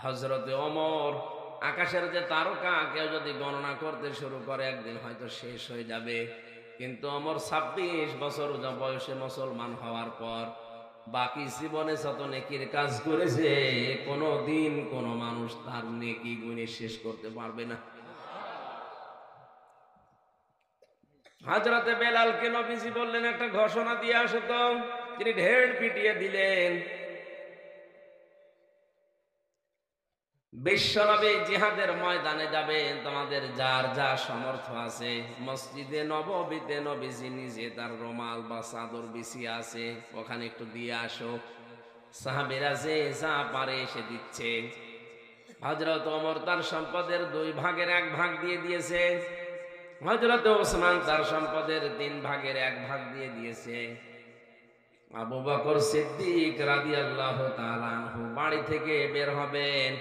হযরতে ওমর আকাশের যে তারকা কেউ যদি গণনা করতে শুরু করে একদিন হয়তো শেষ হয়ে যাবে, কিন্তু ওমর 26 বছর বয়সে মুসলমান হওয়ার পর বাকি জীবনে যত নেকির কাজ করেছে কোনো দিন কোনো মানুষ তার নেকি গুণে শেষ করতে পারবে না। হযরতে বেলালকে নবীজি বললেন একটা ঘোষণা দিয়ে আসো তো। তিনি ঢের পিটিয়ে দিলেন। বিশ্বনবী জিহাদের ময়দানে যাবেন, তোমাদের যার যা সমর্থ আছে মসজিদে নববীতে নবীজি নিজে তার রুমাল বা চাদর বিছিয়ে আছে, ওখানে একটু দিয়ে আসো। সাহাবীরা যে যা পারে এসে দিচ্ছে। হযরত ওমর তার সম্পদের 2 ভাগের 1 ভাগ দিয়ে দিয়েছে। হযরত ওসমান তার সম্পদের 3 ভাগের 1 ভাগ দিয়ে দিয়েছে। আবু বকর সিদ্দিক রাদিয়াল্লাহু তাআলা আনহু বাড়ি থেকে বের হবেন,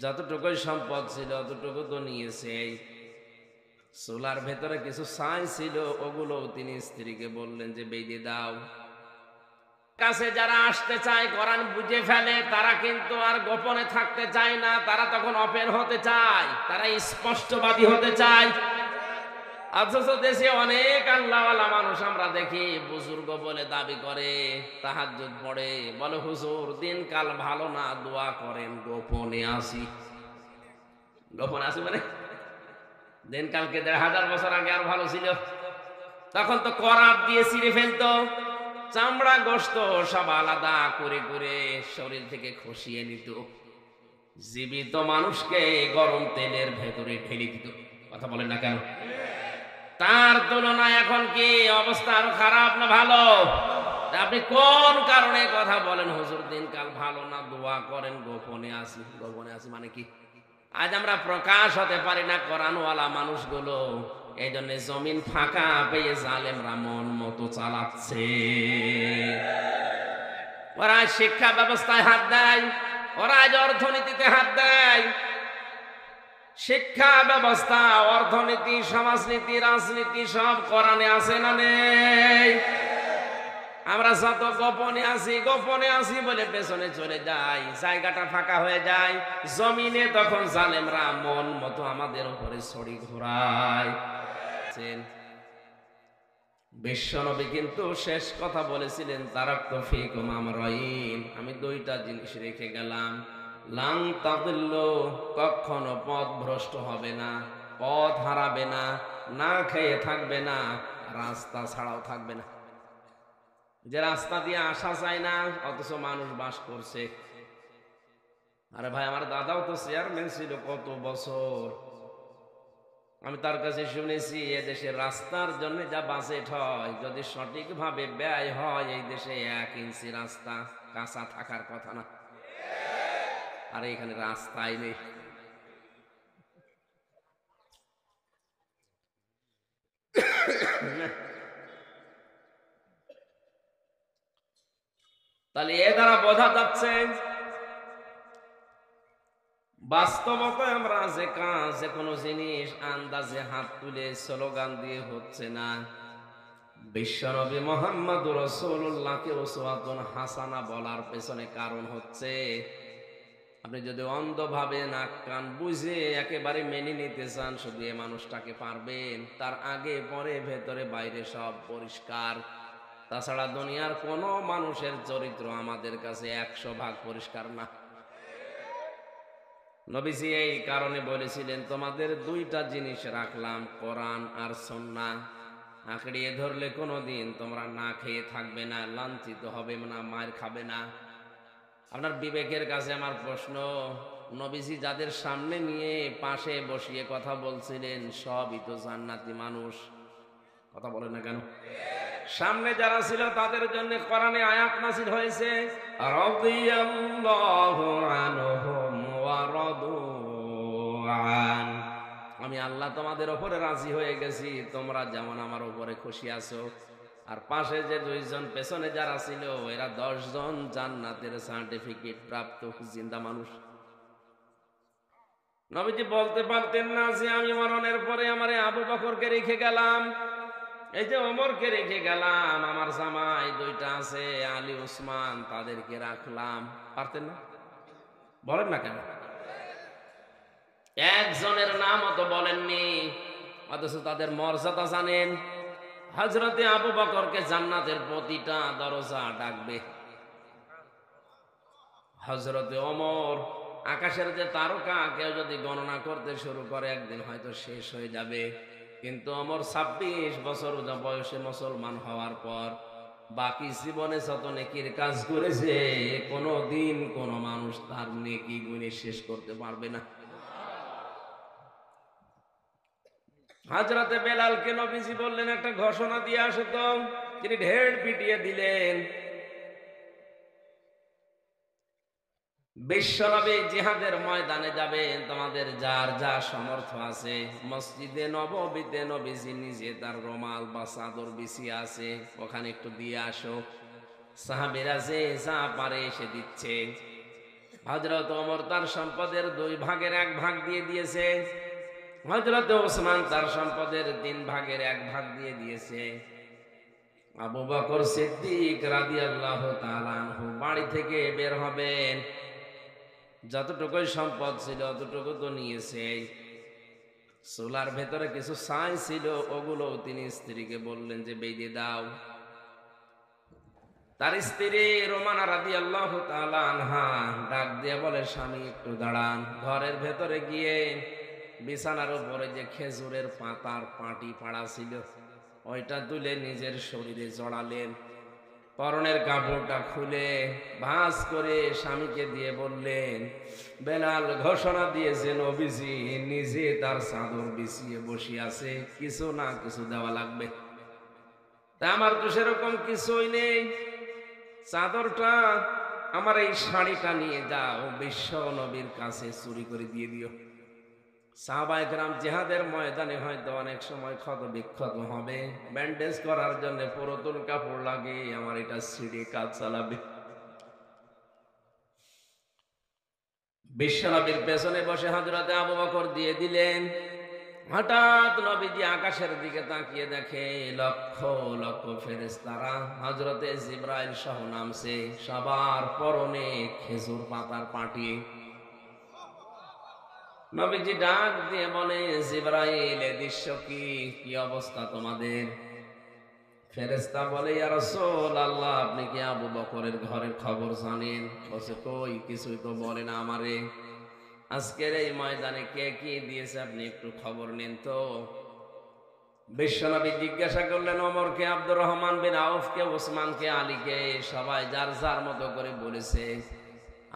যতটুকু সম্পদ ছিল ততটুকু তো নিয়েছে। চুলার ভেতরে কিছু ছাই ছিল, ওগুলো তিনি স্ত্রীকে বললেন যে বেঁধে দাও। কাছে যারা আসতে চায়, কোরআন বুঝে ফেলে, তারা কিন্তু আর গোপনে থাকতে চায় না, তারা তখন ওপেন হতে চায়, তারা স্পষ্টবাদী হতে চায়। অথচ দেশে অনেক আল্লাহওয়ালা মানুষ আমরা দেখি বুজুর্গ বলে দাবি করে, তাহাজ্জুদ পড়ে, বলে হুজুর দিনকাল ভালো না, দোয়া করেন, গোপনে আসি। গোপনে আসি মানে দিনকালকে 1000 বছর আগে আর ভালো ছিল। তখন তো করাত দিয়ে ছিঁড়ে ফেলতো, চামড়া গোশত সব আলাদা করে করে শরীর থেকে খসিয়ে নিত, জীবিত মানুষকে গরম তেলের ভেতরে ঢেলে দিত। কথা বলেন না কেন? তার তুলনায় এখন কি অবস্থা আরো খারাপ না ভালো? আপনি কোন কারণে কথা বলেন হুজুর দিনকাল ভালো না, দোয়া করেন, গোপনে আসি? গোপনে আসি মানে কি? আজ আমরা প্রকাশ হতে পারি না কোরআনওয়ালা মানুষগুলো, এই জন্য জমিন ফাঁকা পেয়ে জালেমরা মন মতো চালাচ্ছে। ওরা শিক্ষা ব্যবস্থায় হাত দেয়, ওরা আজ অর্থনীতিতে হাত দেয়। শিক্ষা ব্যবস্থা, অর্থনীতি, সমাজনীতি, রাজনীতি সব কোরআনে আছে না নেই? আমরা যত গোপনে আসি বলে পেছনে চলে যাই, জায়গাটা ফাঁকা হয়ে যায়, জমিনে তখন জালেমরা মন মতো আমাদের উপরে ছড়ি ঘোরায়। বিশ্বনবী কিন্তু শেষ কথা বলেছিলেন, তারাকতু ফীকুম আমরাইন, আমি 2টা জিনিস রেখে গেলাম, লাং তাদিল্লু, কখনো পথ ভ্রষ্ট হবে না, পথ হারাবে না, না খেয়ে থাকবে না, রাস্তা ছাড়াও থাকবে না। যে রাস্তা দিয়ে আসা যায় না অথচ মানুষ বাস করছে। আরে ভাই, আমার দাদাও তো চেয়ারম্যান ছিল কত বছর, আমি তার কাছে শুনেছি এদেশের রাস্তার জন্য যা বাজেট হয়, যদি সঠিকভাবে ব্যয় হয় এই দেশে 1 ইঞ্চি রাস্তা কাঁচা থাকার কথা না। আর এখানে রাস্তাই নেই। তাহলে এ দ্বারা বোঝা যাচ্ছে বাস্তবতায় আমরা যে কাজ, যে কোনো জিনিস আন্দাজে হাত তুলে স্লোগান দিয়ে হচ্ছে না। বিশ্বনবী মুহাম্মদুর রাসূলুল্লাহকে উসওয়াতুন হাসানা বলার পেছনে কারণ হচ্ছে, আপনি যদি অন্ধভাবে নাক কান বুঝে একেবারে মেনে নিতে চান শুধু এ মানুষটাকে পারবেন, তার আগে পরে ভেতরে বাইরে সব পরিষ্কার। তাছাড়া দুনিয়ার কোনো মানুষের চরিত্র আমাদের কাছে 100 ভাগ পরিষ্কার না। নবীজি এই কারণে বলেছিলেন, তোমাদের 2টা জিনিস রাখলাম, কোরআন আর সুন্নাহ, আঁকড়িয়ে ধরলে কোনোদিন তোমরা না খেয়ে থাকবে না, লাঞ্ছিত হবে না, মার খাবে না। আপনার বিবেকের কাছে আমার প্রশ্ন, নবীজি যাদের সামনে নিয়ে পাশে বসিয়ে কথা বলছিলেন সবই তো জান্নাতি মানুষ। কথা বলেন না কেন? সামনে যারা ছিল তাদের জন্য কোরআনে আয়াত নাযিল হয়েছে, রাদিয়াল্লাহু আনহুম ওয়া রাদু আন, আমি আল্লাহ তোমাদের উপরে রাজি হয়ে গেছি, তোমরা যেমন আমার উপরে খুশি আছো। আর পাশে যে 2 জন পেছনে যারা ছিল এরা 10 জন জান্নাতের সার্টিফিকেট প্রাপ্ত জিন্দা মানুষ। নবীজি বলতে পারতেন না যে আমি মরণের পরে আমারে আবু বকরকে রেখে গেলাম, এই যে ওমরকে রেখে গেলাম, আমার জামাই 2টা আছে আলী ওসমান, তাদেরকে রাখলাম? পারতেন না? বলেন না কেন? একজনের নামও তো বলেননি, অথচ তাদের মর্যাদা জানেন। হযরতে আবু বকরকে জান্নাতের প্রতিটা দরজা ডাকবে। হযরতে ওমর, আকাশের যে তারকা কেউ যদি গণনা করতে শুরু করে একদিন হয়তো শেষ হয়ে যাবে, কিন্তু ওমর 26 বছর বয়সে মুসলমান হওয়ার পর বাকি জীবনে যত নেকির কাজ করেছে কোনো দিন কোনো মানুষ তার নেকি গুণে শেষ করতে পারবে না। হযরতে বেলালকে নবীজি বললেন একটা ঘোষণা দিয়ে আসো তো। তিনি ঢের পিটিয়ে দিলেন। বিশ্বনবী জিহাদের ময়দানে যাবেন, তোমাদের যার যা সামর্থ্য আছে মসজিদে নববীতে নবীজি নিজে তার রুমাল বা চাদর বিছিয়ে আছে, ওখানে একটু দিয়ে আসো। সাহাবীরা যে যা পারে এসে দিচ্ছে। হযরত ওমর তার সম্পদের 2 ভাগের 1 ভাগ দিয়ে দিয়েছে। হযরত ওসমান তার সম্পদের 3 ভাগের 1 ভাগ দিয়ে দিয়েছে। আবু বকর সিদ্দিক রাদিয়াল্লাহু তাআলা আনহু বাড়ি থেকে বের হবেন, যতটুকুই সম্পদ ছিল অতটুকু তো নিয়েছে। চুলার ভেতরে কিছু ছাই ছিল, ওগুলো তিনি স্ত্রীকে বললেন যে বেঁধে দাও। তার স্ত্রী রোমানা রাদিয়াল্লাহু তাআলা আনহা ডাক দিয়ে বলে, স্বামী একটু দাঁড়ান। ঘরের ভেতরে গিয়ে বিছানার উপরে যে খেজুরের পাতার পাটি পাড়া ছিল ওইটা তুলে নিজের শরীরে জড়ালেন। পরনের কাপড়টা খুলে ভাঁজ করে স্বামীকে দিয়ে বললেন, বেলাল ঘোষণা দিয়েছে নবীজি নিজে তার চাদর বিছিয়ে বসে আছে, কিছু না কিছু দেওয়া লাগবে। তা আমার তো সেরকম কিছুই নেই, চাদরটা আমার এই শাড়িটা নিয়ে যাও, বিশ্ব নবীর কাছে চুরি করে দিয়ে দিও। সাহাবায়ে কেরাম জিহাদের ময়দানে হয়তো অনেক সময় ক্ষত বিক্ষত হবে, ব্যান্ডেজ করার জন্য পুরাতন কাপড় লাগে, আমার এটা ছিঁড়ে কাজ চালাবে। বিশ্বনবীর পেছনে বসে হযরতে আবু বকর দিয়ে দিলেন। হঠাৎ নবীজি আকাশের দিকে তাকিয়ে দেখে লক্ষ লক্ষ ফেরেশতারা হযরতে জিবরাইল সহ নামছে, সবার পরনে খেজুর পাতার পাটি। নবীজি ডাক দিয়ে বলে, জিবরাইল এ দৃশ্য কি, কি অবস্থা তোমাদের? ফেরেশতা বলে, ইয়া রাসূলুল্লাহ আপনি কি আবু বকরের ঘরের খবর জানেন? বসে কই কিছুই তো বলে না আমারে। আজকের এই ময়দানে কে কি দিয়েছে আপনি একটু খবর নেন তো। বিশ্বনবী জিজ্ঞাসা করলেন ওমরকে, আব্দুর রহমান বিন আউফকে, ওসমানকে, আলীকে, সবাই যার যার মতো করে বলেছে।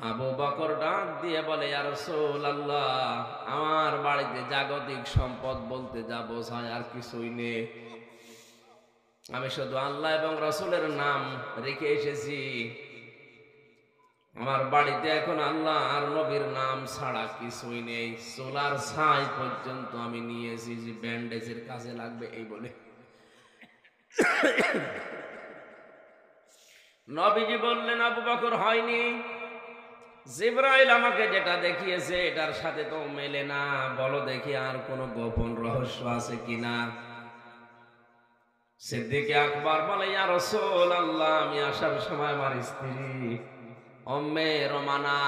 আবু বকর ডাক দিয়ে বলে, ইয়া রাসূলুল্লাহ আমার বাড়িতে জাগতিক সম্পদ বলতে যা বোঝায় আর কিছুই নেই, আমি শুধু আল্লাহ এবং রাসূলের নাম রেখে এসেছি। আমার বাড়িতে এখন আল্লাহ আর নবীর নাম ছাড়া কিছুই নেই, সোলার ছাই পর্যন্ত আমি নিয়েছি যে ব্যান্ডেজের কাজে লাগবে এই বলে। নবীজি বললেন, আবু বকর হয়নি, জিবরাইল আমাকে যেটা দেখিয়েছে এটার সাথে তো মেলে না, বলো দেখি আর কোনো গোপন রহস্য আছে কিনা। সিদ্দিক আকবর বলে, ইয়া রাসূলুল্লাহ আমি আসার সময় আমার স্ত্রী উম্মে রোমানা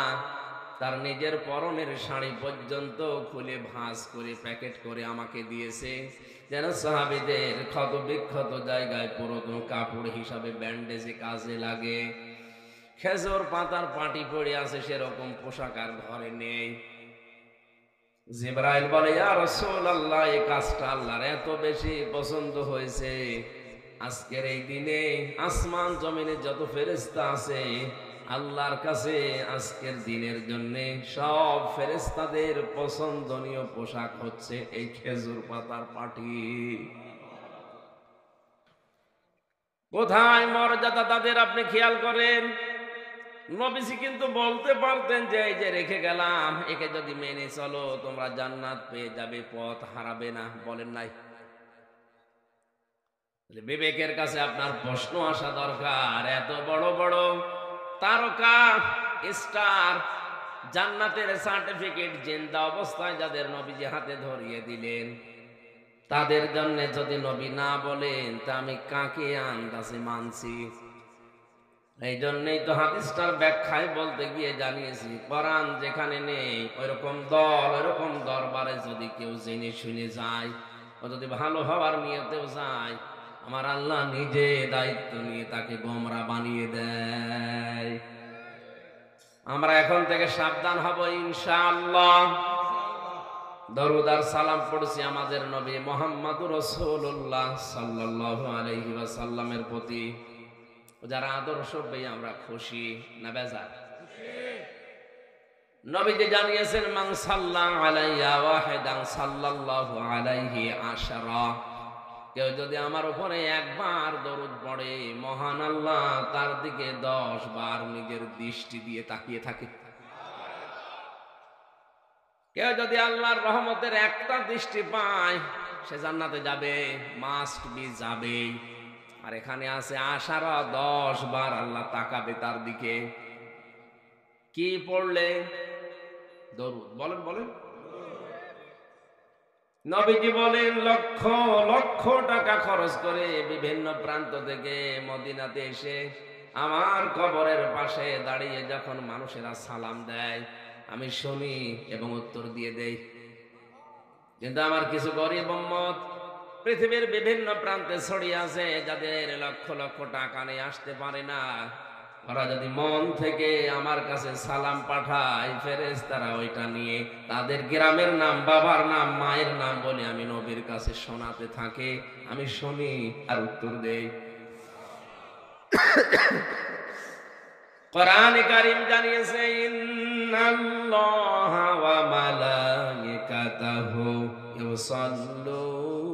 তার নিজের পরনের শাড়ি পর্যন্ত খুলে ভাঁজ করে প্যাকেট করে আমাকে দিয়েছে, যেন সাহাবীদের ক্ষত বিক্ষত জায়গায় পুরাতন কাপড় হিসাবে ব্যান্ডেজে কাজে লাগে। খেজুর পাতার পাটি পড়ে আছে, সেরকম পোশাক আর ঘরে নেই। জিবরাইল বলে, ইয়া রাসূলুল্লাহ এই কাজটা আল্লাহর এত বেশি পছন্দ হয়েছে, আজকের এই দিনে আসমান জমিনে যত ফেরেশতা আছে আল্লাহর কাছে আজকের দিনের জন্য সব ফেরেশতাদের পছন্দনীয় পোশাক হচ্ছে এই খেজুর পাতার পাটি। কোথায় মর্যাদা তাদের আপনি খেয়াল করেন। নবীজি কিন্তু বলতে পারতেন যে এই যে রেখে গেলাম একে যদি মেনে চলো তোমরা জান্নাত পেয়ে যাবে, পথ হারাবে না, বলেন নাই? বিবেকের কাছে আপনার প্রশ্ন আসা দরকার। এত বড় বড় তারকা স্টার জান্নাতের সার্টিফিকেট জিন্দা অবস্থায় যাদের নবীজি হাতে ধরিয়ে দিলেন, তাদের জন্য যদি নবী না বলেন তা আমি কাকে আন্দাজে মানছি? এই জন্যই তো হাদিসটার ব্যাখ্যায় বলতে গিয়ে জানিয়েছি, কোরআন যেখানে নেই ওইরকম দল, ওইরকম দরবারে যদি কেউ জেনে শুনে যায়, ও যদি ভালো হওয়ার নিয়তেও যায়, আমার আল্লাহ নিজে দায়িত্ব নিয়ে তাকে গোমরা বানিয়ে দেয়। আমরা এখন থেকে সাবধান হব ইনশাআল্লাহ। দরুদ আর সালাম পড়ছি আমাদের নবী মুহাম্মদুর রাসূলুল্লাহ সাল্লাল্লাহু আলাইহি ওয়াসাল্লামের প্রতি। যারা আদর্শ পেয়ে আমরা খুশি না বেজার? নবীজি জানিয়েছেন, মান সাল্লা আলাইয়া ওয়াহিদান সাল্লাল্লাহু আলাইহি আশারা। কেউ যদি আমার উপরে একবার দরুদ পড়ে, মহান আল্লাহ তার দিকে 10 বার নিজের দৃষ্টি দিয়ে তাকিয়ে থাকে। কেউ যদি আল্লাহর রহমতের একটা দৃষ্টি পায়, সে জান্নাতে যাবে, মাস্ট বি যাবে। আর এখানে আছে আশারা, 10 বার আল্লাহ তাকাবে তার দিকে। কি পড়লে? দরুদ। বলেন বলেন। নবীজি বলেন, লক্ষ লক্ষ টাকা খরচ করে বিভিন্ন প্রান্ত থেকে মদিনাতে এসে আমার কবরের পাশে দাঁড়িয়ে যখন মানুষেরা সালাম দেয়, আমি শুনি এবং উত্তর দিয়ে দেই। কিন্তু আমার কিছু গরিব উম্মত পৃথিবীর বিভিন্ন প্রান্তে ছড়িয়ে আছে, যাদের লক্ষ লক্ষ টাকা নিয়ে আসতে পারে না। ওরা যদি মন থেকে আমার কাছে সালাম পাঠায়, ফেরেশতারা ওইটা নিয়ে তাদের গ্রামের নাম, বাবার নাম, মায়ের নাম বলে আমি নবীর কাছে শোনাতে থাকে। আমি শুনি আর উত্তর দেই। কোরআনে কারীম জানিয়েছে, ইন্নাল্লাহা ওয়া মালাইকাতাহু ইউসাল্লুনা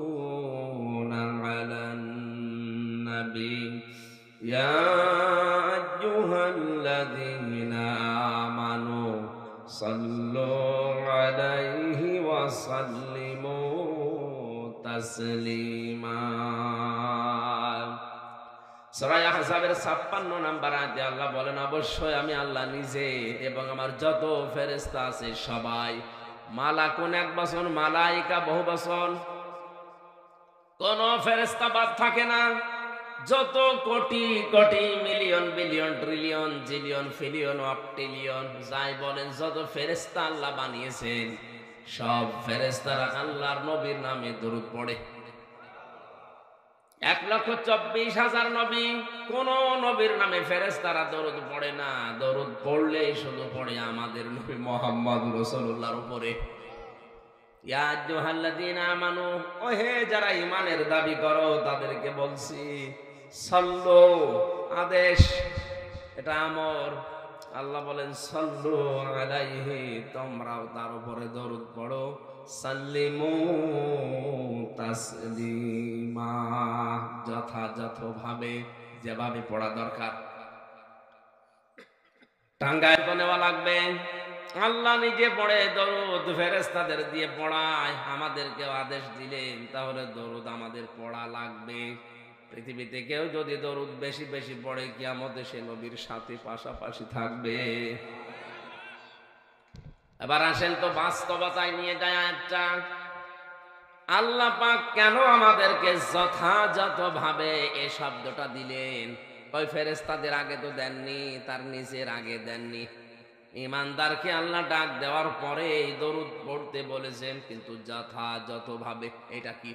আলান নবী ইয়া আইয়ুহাল্লাযীনা আমানু সাল্লু আলাইহি ওয়া সাল্লিমু তাসলিমা। সূরা আহজাবের 56 নম্বর আয়াতে আল্লাহ বলেন, অবশ্যই আমি আল্লাহ নিজে এবং আমার যত ফেরেশতা আছে সবাই। মালাকুন এক বচন, মালাইকা বহু বচন। কোন ফেরেশতা বাদ থাকে না। যত crore crore million billion trillion zillion pillion অপটিলিয়ন যাই বলেন, যত ফেরেশতা আল্লাহ বানিয়েছেন, সব ফেরেশতারা আল্লাহর নবীর নামে দরুদ পড়ে। 1,24,000 নবী, কোন নবীর নামে ফেরেশতারা দরুদ পড়ে না। দরুদ পড়লেই শুধু পড়ে আমাদের নবী মুহাম্মদ রাসূলুল্লাহর উপরে। ইয়া আইয়ুহাল্লাযীনা আমানু, ওহে যারা ঈমানের দাবি করো তাদেরকে বলছি, সাল্লু আদেশ, এটা আমর। আল্লাহ বলেন সাল্লু আলাইহি, তোমরাও তার উপরে দরুদ পড়ো। সাল্লিমু তাসলিমা, যথাযথভাবে যেভাবে পড়া দরকার। টাঙ্গায় তো নেওয়া লাগবে। আল্লাহ নিজে পড়ে দরুদ, ফেরেশতাদের দিয়ে পড়ায়, আমাদেরকেও আদেশ দিলেন, তাহলে দরুদ আমাদের পড়া লাগবে। পৃথিবীতে কেউ যদি দরুদ বেশি বেশি পড়ে, কিয়ামতে সে নবীর সাথে পাশাপাশি থাকবে। এবার আসেন তো বাস্তবতায় নিয়ে যায় আয়াতটা। আল্লাহ পাক কেন আমাদেরকে যথাযথভাবে এই শব্দটা দিলেন? ওই ফেরেশতাদের আগে তো দেননি, তার নিজের আগে দেননি। ঈমানদারকে আল্লাহ ডাক দেওয়ার পরে এই দরুদ পড়তে বলেছেন, কিন্তু যথাযথভাবে। এটা কি?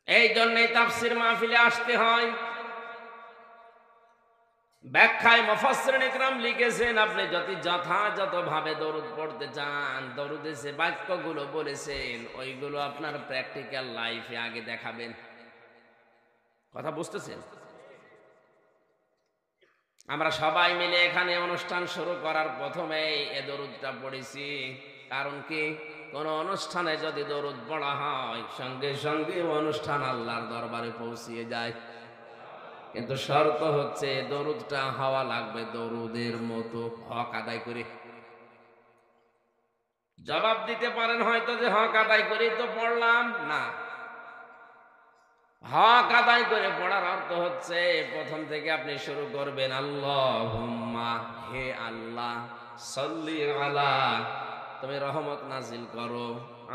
এই জন্যই তাফসীর মাহফিলে আসতে হয়। ব্যাখ্যায় মুফাসসিরিন ইকরাম লিখেছেন, আপনি যদি যথাযথভাবে দরুদ পড়তে চান, দরুদে যে বাক্যগুলো বলেছেন ওইগুলো আপনার প্র্যাকটিক্যাল লাইফে আগে দেখাবেন। কথা বুঝতেছেন? আমরা সবাই মিলে এখানে অনুষ্ঠান শুরু করার প্রথমেই এ দরুদটা পড়েছি। কারণ কি? কোন অনুষ্ঠানে যদি দরুদ পড়া হয়, সঙ্গে সঙ্গে অনুষ্ঠান আল্লাহর দরবারে পৌঁছিয়ে যায়। কিন্তু শর্ত হচ্ছে দরুদটা হওয়া লাগবে দরুদের মতো, হক আদায় করে। জবাব দিতে পারেন হয়তো যে হক আদায় করে তো পড়লাম না। হক আদায় করে পড়ার অর্থ হচ্ছে প্রথম থেকে আপনি শুরু করবেন, আল্লাহুম্মা, হে আল্লাহ, সাল্লি আলা, তুমি রহমত নাজিল করো,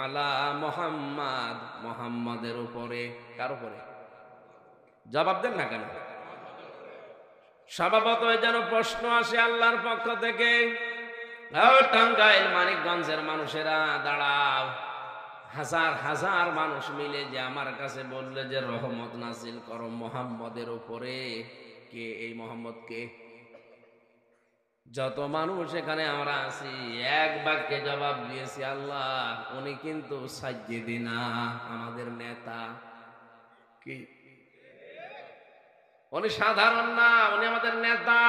আলা মুহাম্মাদ, মুহাম্মাদের উপরে। কার উপরে? জবাব দেন না কেন? স্বভাবত যেন প্রশ্ন আসে আল্লাহর পক্ষ থেকে, টাঙ্গাইল মানিকগঞ্জের মানুষেরা দাঁড়াও, হাজার হাজার মানুষ মিলে যে আমার কাছে বললে যে রহমত নাজিল করো মুহাম্মদের উপরে, কে এই মোহাম্মদ কে? যত মানুষ এখানে আমরা আছি এক বাক্যে জবাব দিয়েছি, আল্লাহ উনি কিন্তু সাইয়্যিদিনা, আমাদের নেতা। কি উনি সাধারণ না, উনি আমাদের নেতা।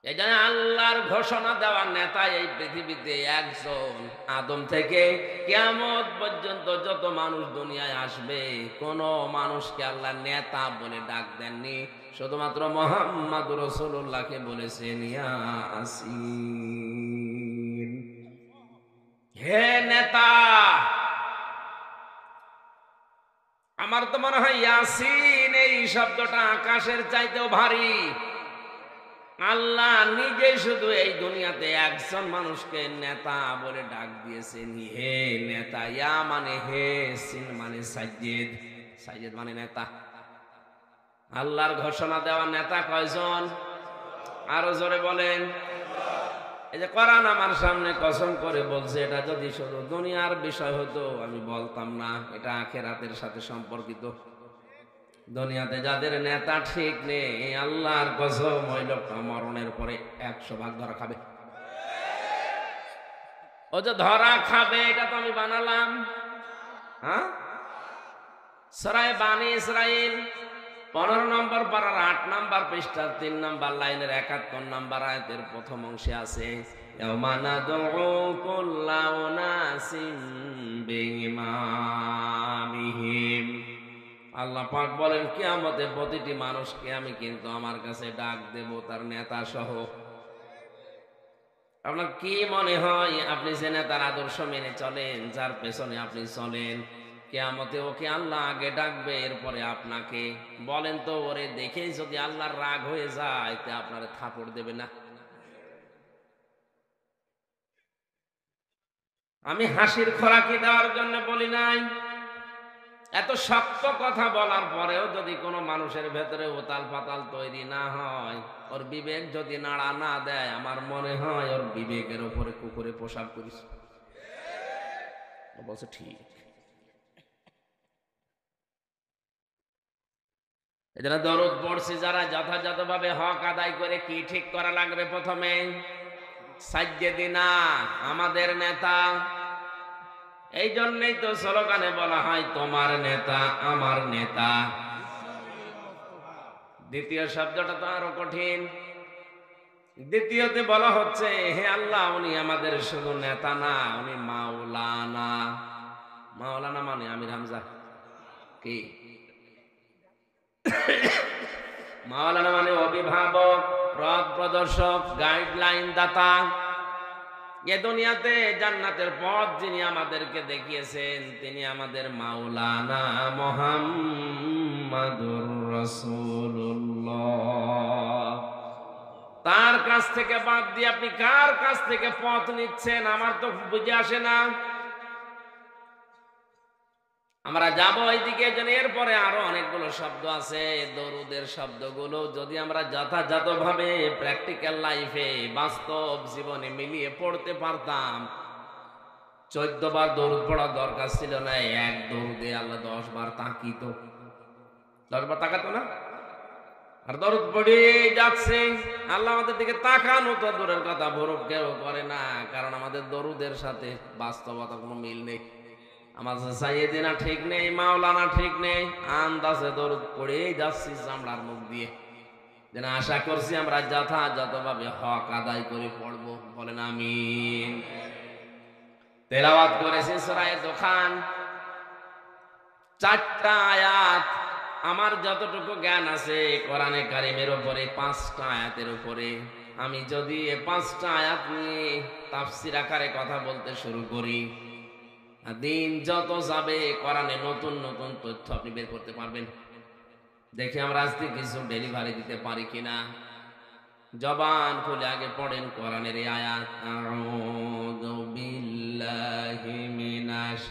এই জন্য আল্লাহর ঘোষণা দেওয়া নেতা এই পৃথিবীতে একজন। আদম থেকে কিয়ামত পর্যন্ত যত মানুষ দুনিয়ায় আসবে, কোন মানুষকে আল্লাহ নেতা বলে ডাক দেননি, শুধুমাত্র মুহাম্মদ রাসূলুল্লাহকে বলেছেন ইয়াসিন, হে নেতা। আমার তো মনে হয় ইয়াসিন এই শব্দটা আকাশের চাইতেও ভারী। আল্লাহ নিজে শুধু এই দুনিয়াতে একজন মানুষকে নেতা বলে ডাক দিয়েছেন, হে নেতা। ইয়া মানে হে, সিন মানে সাইয়্যিদ, সাইয়্যিদ মানে নেতা। আল্লাহর ঘোষণা দেওয়া নেতা কয়জন? আরো জোরে বলেন। এই যে কোরআন আমার সামনে কসম করে বলছে, এটা যদি শুধু দুনিয়ার বিষয় হতো আমি বলতাম না, এটা আখিরাতের সাথে সম্পর্কিত। দুনিয়াতে যাদের নেতা ঠিক নেই, আল্লাহর কসম ওই লোকটা মরণের পরে 100 ভাগ ধরা খাবে। ও যে ধরা খাবে এটা তো আমি বানালাম। হ্যাঁ, সূরা বানী ইসরাইল 15 নম্বর পারার 8 নম্বর পৃষ্ঠার 3 নম্বর লাইনের 71 নম্বর আয়াতের প্রথম অংশে আছে, ইয়াওমা নাদউ কুল্লা উনাসিম বিইমামিহিম। আল্লাহ পাক বলেন কিয়ামতে প্রতিটি মানুষকে আমি কিন্তু আমার কাছে ডাক দেব তার নেতা সহ। আপনার কি মনে হয়, আপনি যে নেতার আদর্শ মেনে চলেন, যার পেছনে আপনি চলেন, কিয়ামতে ওকে আল্লাহ আগে ডাকবে, এরপরে আপনাকে? বলেন তো, ওরে দেখেই যদি আল্লাহর রাগ হয়ে যায় তে আপনারে থাপড় দেবে না? আমি হাসির খোরাকি দেওয়ার জন্য বলি নাই। এত শক্ত কথা বলার পরেও যদি কোনো মানুষের ভেতরে উতাল পাতাল তৈরি না হয়, ওর বিবেক যদি নাড়া না দেয়, আমার মনে হয় ওর বিবেকের উপরে কুকুরে পোশাক করিস। বলছে ঠিক। এজন্য দরুদ পড়ছি যারা যথাযথভাবে হক আদায় করে, কি ঠিক করা লাগবে? প্রথমে সাইয়্যিদিনা, আমাদের নেতা। এই জন্যই তো স্লোগানে বলা হয় তোমার নেতা আমার নেতা। দ্বিতীয় শব্দটা তো আরো কঠিন। দ্বিতীয়তে বলা হচ্ছে, হে আল্লাহ উনি আমাদের শুধু নেতা না, উনি মাওলানা। মাওলানা মানে আমির হামজা। কি মাওলানা মানে? অভিভাবক, পথ প্রদর্শক, গাইডলাইন দাতা। এ দুনিয়াতে জান্নাতের পথ যিনি আমাদেরকে দেখিয়েছেন, তিনি আমাদের মাওলানা মুহাম্মাদুর রাসূলুল্লাহ। তার কাছ থেকে বাদ দিয়ে আপনি কার কাছ থেকে পথ নিচ্ছেন আমার তো বুঝে আসে না। আমরা যাবো এইদিকে, যেন এরপরে আরো অনেকগুলো শব্দ আছে, দরুদের শব্দগুলো যদি আমরা যথাযথভাবে প্র্যাকটিক্যাল লাইফে, বাস্তব জীবনে মিলিয়ে পড়তে পারতাম, 14 বার দরুদ পড়ার দরকার ছিল না। এক দরুদে আল্লাহ 10 বার তাকিত, 10 বার তাকাতো না? আর দরুদ পড়ে যাচ্ছে, আল্লাহ আমাদের দিকে তাকানো তো দূরের কথা, ভরুপ কেউ করে না, কারণ আমাদের দরুদের সাথে বাস্তবতার কোনো মিল নেই। আমাদের সাইয়্যিদিনা ঠিক নেই, মাওলানা ঠিক নেই, আন্দাজে দরুদ পড়েই যাচ্ছি চামড়ার মুখ দিয়ে। যেন আশা করছি আমরা যথাযথভাবে হক আদায় করে পড়বো। বলেন আমিন। তেলাওয়াত করেছি সূরা দুখান, 4টা আয়াত। আমার যতটুকু জ্ঞান আছে কোরআনে কারিমের উপরে, 5টা আয়াতের উপরে, আমি যদি এই 5টা আয়াত নিয়ে তাফসীর আকারে কথা বলতে শুরু করি, দিন যত যাবে কোরআনে নতুন নতুন তথ্য আপনি বের করতে পারবেন। দেখি আমরা আজকে কিছু ডেলিভারি দিতে পারি কিনা। জবান খুলে আগে পড়েন কোরআনের এই আয়াত, আউযু বিল্লাহি মিনাশ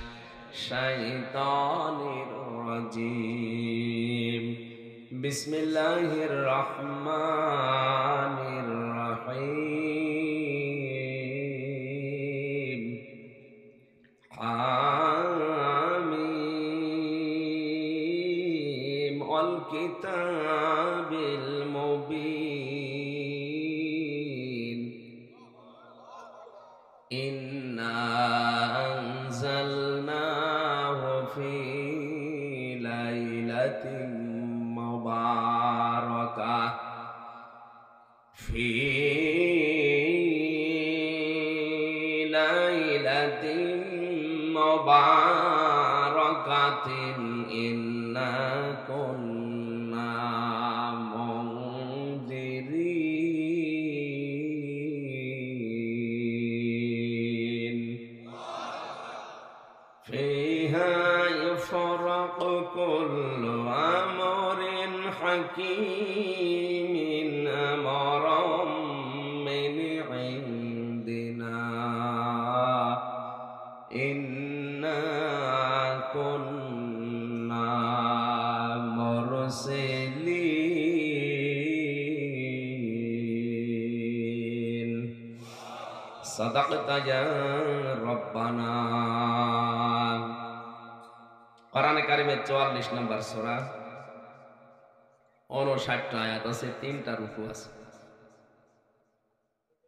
শাইতানির রাজিম, বিসমিল্লাহির রহমানির রহিম। আমিন। ওয়াল কিতাবিল মুবিন। ইন্না আনজালনাহু ফি লাইলাতিন মুবারাকাহ ফি লাইলাতিন মুবারাকাতিন ইন্না কুন্না মুনজিরিন ফিহা ইউফরাকু কুল্লু আমরিন হাকীমিন আমরাম মিন ইনদিনা ইন্না কুন্না মুরসিলিন। সাদাকতা ইয়া রব্বানা। কোরআনে কারিমের 44 নম্বর সূরা, 59টা আয়াত আছে, 3টা রুকু আছে।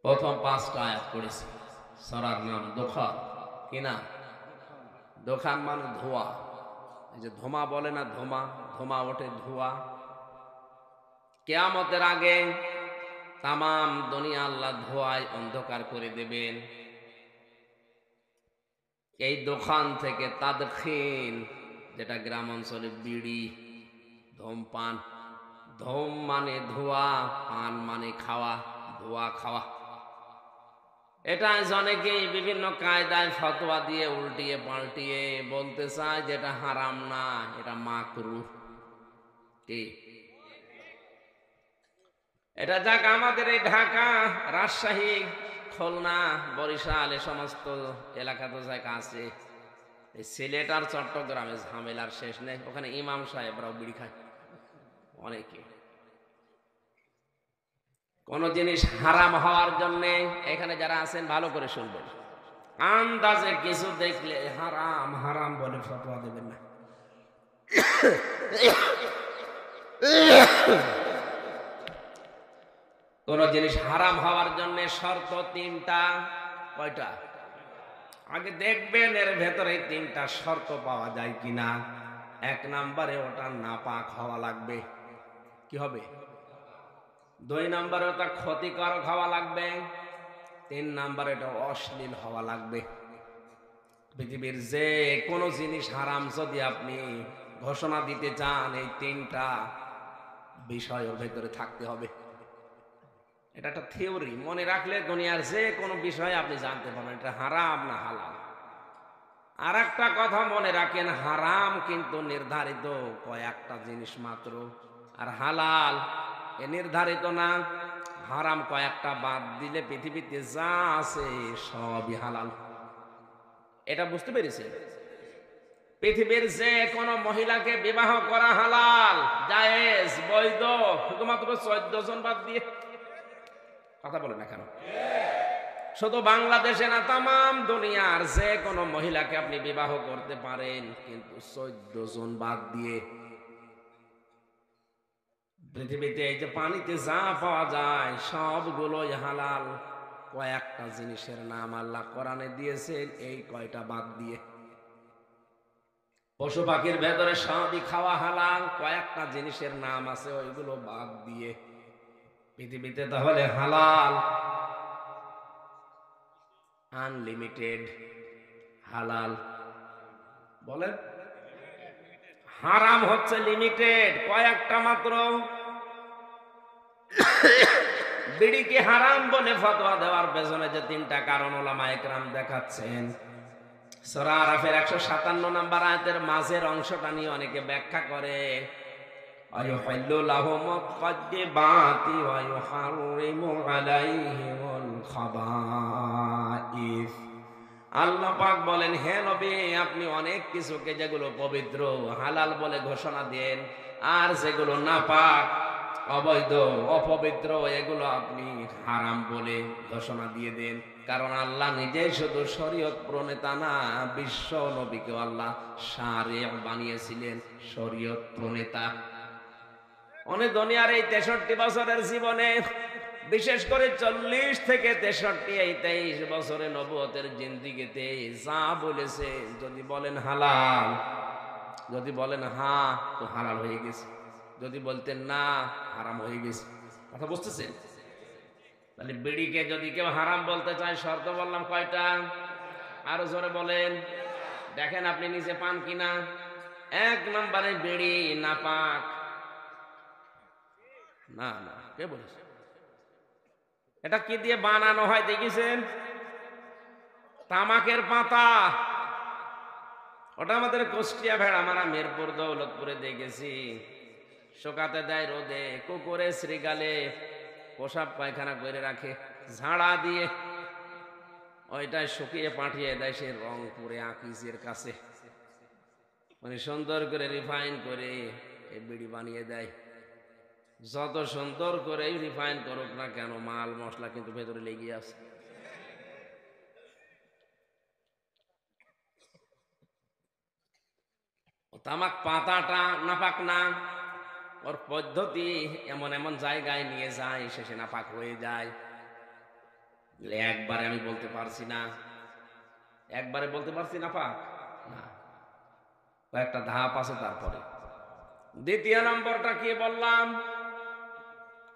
প্রথম 5টা আয়াত পড়েছি। সূরার নাম দোখান। কি নাম? দোখান মানে ধোঁয়া। এই যে ধোঁয়া বলে না, ধোঁয়া ধোঁয়া ওঠে, ধোঁয়া। কিয়ামতের আগে তামাম দুনিয়া আল্লাহ ধোঁয়ায় অন্ধকার করে দেবেন। এই দোকান থেকে তাদখিন, যেটা গ্রাম অঞ্চলে বিড়ি, ধূমপান। ধূম মানে ধোঁয়া, পান মানে খাওয়া, ধোঁয়া খাওয়া। এটা অনেকেই বিভিন্ন কায়দায় ফতোয়া দিয়ে উল্টিয়ে পাল্টিয়ে বলতে চায় যেটা হারাম না, এটা মাকরুহ। কি এটা? যাক, আমাদের এই ঢাকা, রাজশাহী, খুলনা, বরিশাল, এ সমস্ত এলাকা তো জায়গা আছে। এই সিলেট আর চট্টগ্রামে ঝামেলার শেষ নেই। ওখানে ইমাম সাহেবরাও বিড়ি খায় অনেকে। কোন জিনিস হারাম হওয়ার জন্য এখানে যারা আছেন ভালো করে শুনবেন। আন্দাজে কিছু দেখলে হারাম হারাম বলে ফতোয়া দেবেন না। কোন জিনিস হারাম হওয়ার জন্য শর্ত 3টা। কয়টা? আগে দেখবেন এর ভেতরে 3টা শর্ত পাওয়া যায় কিনা। 1 নম্বরে ওটা নাপাক হওয়া লাগবে। কি হবে? 2 নম্বরে ওটা ক্ষতিকারক হওয়া লাগবে। 3 নম্বরে এটা অশ্লীল হওয়া লাগবে। পৃথিবীর যে কোনো জিনিস হারাম যদি আপনি ঘোষণা দিতে চান, এই 3টা বিষয়ের ভেতরে থাকতে হবে। এটা একটা থিওরি, মনে রাখলে দুনিয়ার যে কোনো বিষয়ে আপনি জানতে পারবেন এটা হারাম না হালাল। আর একটা কথা মনে রাখেন, হারাম কিন্তু নির্ধারিত কয়েকটা জিনিস মাত্র, আর হালাল এ নির্ধারিত না। হারাম কয়েকটা বাদ দিলে পৃথিবীতে যা আছে সবই হালাল। এটা বুঝতে পেরেছেন? পৃথিবীর যে কোনো মহিলাকে বিবাহ করা হালাল, জায়েজ, বৈধ, শুধুমাত্র 14 জন বাদ দিয়ে। কথা বলে না কেন? শুধু বাংলাদেশে না, তামাম দুনিয়ার যে কোনো মহিলাকে আপনি বিবাহ করতে পারেন, কিন্তু 14 জন বাদ দিয়ে। পৃথিবীতে এই যে পানিতে যা পাওয়া যায় সবগুলোই হালাল। কয়েকটা জিনিসের নাম আল্লাহ কোরআনে দিয়েছেন, এই কয়টা বাদ দিয়ে। পশু পাখির ভেতরে সবই খাওয়া হালাল, কয়েকটা জিনিসের নাম আছে ওইগুলো বাদ দিয়ে। পৃথিবীতে তাহলে হালাল আনলিমিটেড, হালাল বলেন। হারাম হচ্ছে লিমিটেড, কয়েকটা মাত্র। বিড়িকে হারাম বলে ফতোয়া দেওয়ার পেছনে যে 3টা কারণ ওলামায়ে কেরাম দেখাচ্ছেন। সূরা আরাফের 157 নম্বর আয়াতের মাঝের অংশটা নিয়ে অনেকে ব্যাখ্যা করে, আয়ুহাল্লু লাহুমুত তাইয়্যিবাতি ওয়া ইউহাররিমু আলাইহিমুল খাবাইস। আল্লাহ পাক বলেন, হে নবী, আপনি অনেক কিছুকে যেগুলো পবিত্র হালাল বলে ঘোষণা দেন, আর যেগুলো নাপাক, অবৈধ, অপবিত্র, এগুলো আপনি হারাম বলে ঘোষণা দিয়ে দেন। কারণ আল্লাহ নিজেই শুধু শরীয়ত প্রণেতা না, বিশ্ব নবীকেও আল্লাহ শারিয়া বানিয়েছিলেন, শরীয়ত প্রণেতা। উনি দুনিয়ার এই 63 বছরের জীবনে, বিশেষ করে 40 থেকে 63 এই 23 বছরে নবুয়তের জিন্দেগিতে যা বলেছে, যদি বলেন হালাল, যদি বলেন হ্যাঁ তো হালাল হয়ে গেছে, যদি বলতেন না হারাম হয়ে গেছে। কথা বুঝতেছেন? তাহলে বিড়িকে যদি কেউ হারাম বলতে চায়, শর্ত বললাম কয়টা? আরো জোরে বলেন। দেখেন আপনি নিজে পান কিনা। 1 নম্বরে বিড়ি নাপাক। না না, কে বলেছে? এটা কি দিয়ে বানানো হয় দেখেছেন? তামাকের পাতা। ওটা আমাদের কুষ্টিয়া ভেড়া মারা মিরপুর দৌলতপুরে দেখেছি, শুকাতে দেয় রোদে, কুকুরে শ্রীগালে পোশাক পায়খানা করে রাখে ঝাড়া দিয়ে, ওইটাই শুকিয়ে পাঠিয়ে দেয় সে রংপুরে আকিজের কাছে। মানে সুন্দর করে রিফাইন করে এই বিড়ি বানিয়ে দেয়। যত সুন্দর করে রিফাইন করুক না কেন, মাল মশলা কিন্তু ভেতরে লেগে আছে। তামাক পাতাটা নাপাক না, ওর পদ্ধতি এমন এমন জায়গায় নিয়ে যায়, শেষে নাপাক হয়ে যায়। একবারে আমি বলতে পারছি না, একবারে বলতে পারছি নাপাক না, কয়েকটা ধাপ আছে। তারপরে দ্বিতীয় নম্বরটা কি বললাম?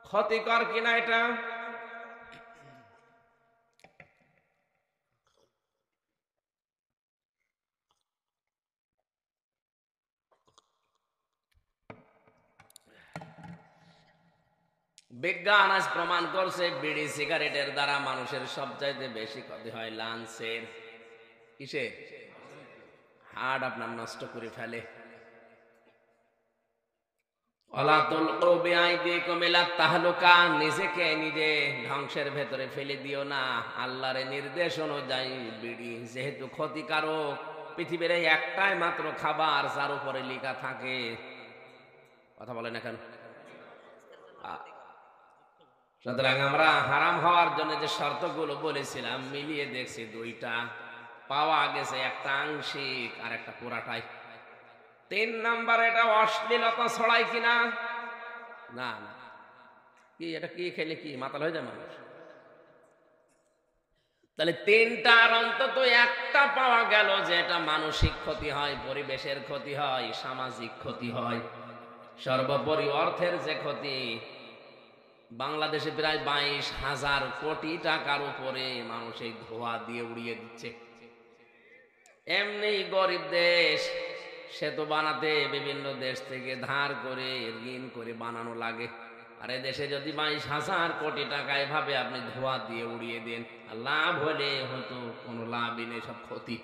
ক্ষতিকর কিনা এটা? বিজ্ঞান আজ প্রমাণ করছে বিড়ি সিগারেটের দ্বারা মানুষের সবচাইতে বেশি ক্ষতি হয় লাংসের। কিসের? হার্ট আপনার নষ্ট করে ফেলে। নিজেকে নিজে ধ্বংসের ভেতরে ফেলে দিও না। আল্লাহর নির্দেশ অনুযায়ী বিড়ি যেহেতু ক্ষতিকারক, পৃথিবীর একটাই মাত্র খাবার যার উপরে লেখা থাকে, কথা বলেন এখন, সুতরাং আমরা হারাম হওয়ার জন্য যে শর্তগুলো বলেছিলাম মিলিয়ে দেখছি, 2টা পাওয়া গেছে, একটা আংশিক আর একটা পুরাটাই। 3 নাম্বার, এটা অশ্লীলতা ছড়ায় কিনা? না না, কি এটা কি খেলে কি মাতাল হয়ে যায় মানুষ? তাহলে 3টার অন্তত একটা পাওয়া গেল যে এটা মানসিক ক্ষতি হয়, পরিবেশের ক্ষতি হয়, সামাজিক ক্ষতি হয়, সর্বোপরি অর্থের যে ক্ষতি। বাংলাদেশে প্রায় 22,000 কোটি টাকার উপরে মানুষ এই ধোঁয়া দিয়ে উড়িয়ে দিচ্ছে। এমনি গরিব দেশ, সেতু বানাতে বিভিন্ন দেশ থেকে ধার করে ঋণ করে বানানো লাগে। আর এই দেশে যদি 22,000 কোটি টাকা এভাবে আপনি ধোঁয়া দিয়ে উড়িয়ে দেন, লাভ হলে হয়তো কোনো লাভই নেই, সব ক্ষতি।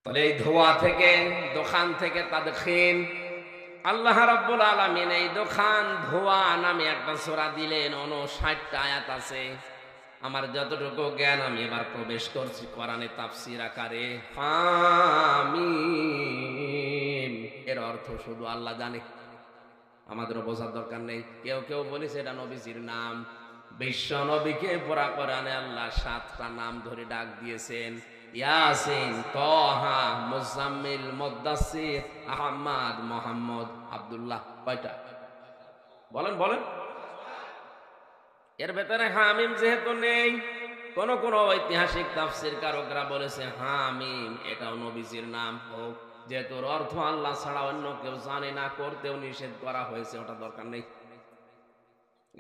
তাহলে এই ধোঁয়া থেকে, দোকান থেকে তাদখীন, আল্লাহ রাব্বুল আলামিন এই দোকান ধোঁয়া নামে একটা সূরা দিলেন, 59টা আয়াত আছে। আমার যতটুকু জ্ঞান আমি এবার প্রবেশ করছি কোরআনে তাফসীর আকারে। হামিম এর অর্থ শুধু আল্লাহ জানে, আমাদেরও বোঝার দরকার নেই। কেউ কেউ বলেছে এটা নবীজির নাম। বিশ্ব নবীকে পুরা কোরআনে আল্লাহ 7টা নাম ধরে ডাক দিয়েছেন: ইয়াসিন, তাহা, মুজাম্মিল, মুদ্দাসসির, আহমদ, মুহাম্মদ, আব্দুল্লাহ। কয়টা বলেন বলেন? এর ভেতরে হামিম যেহেতু নেই, কোন কোন ঐতিহাসিক তাফসীর কারকরা বলেছে হামিম এটাও নবীজির নাম হোক, যেহেতু অর্থ আল্লাহ ছাড়া অন্য কেউ জানে না, করতেও নিষেধ করা হয়েছে, ওটা দরকার নেই।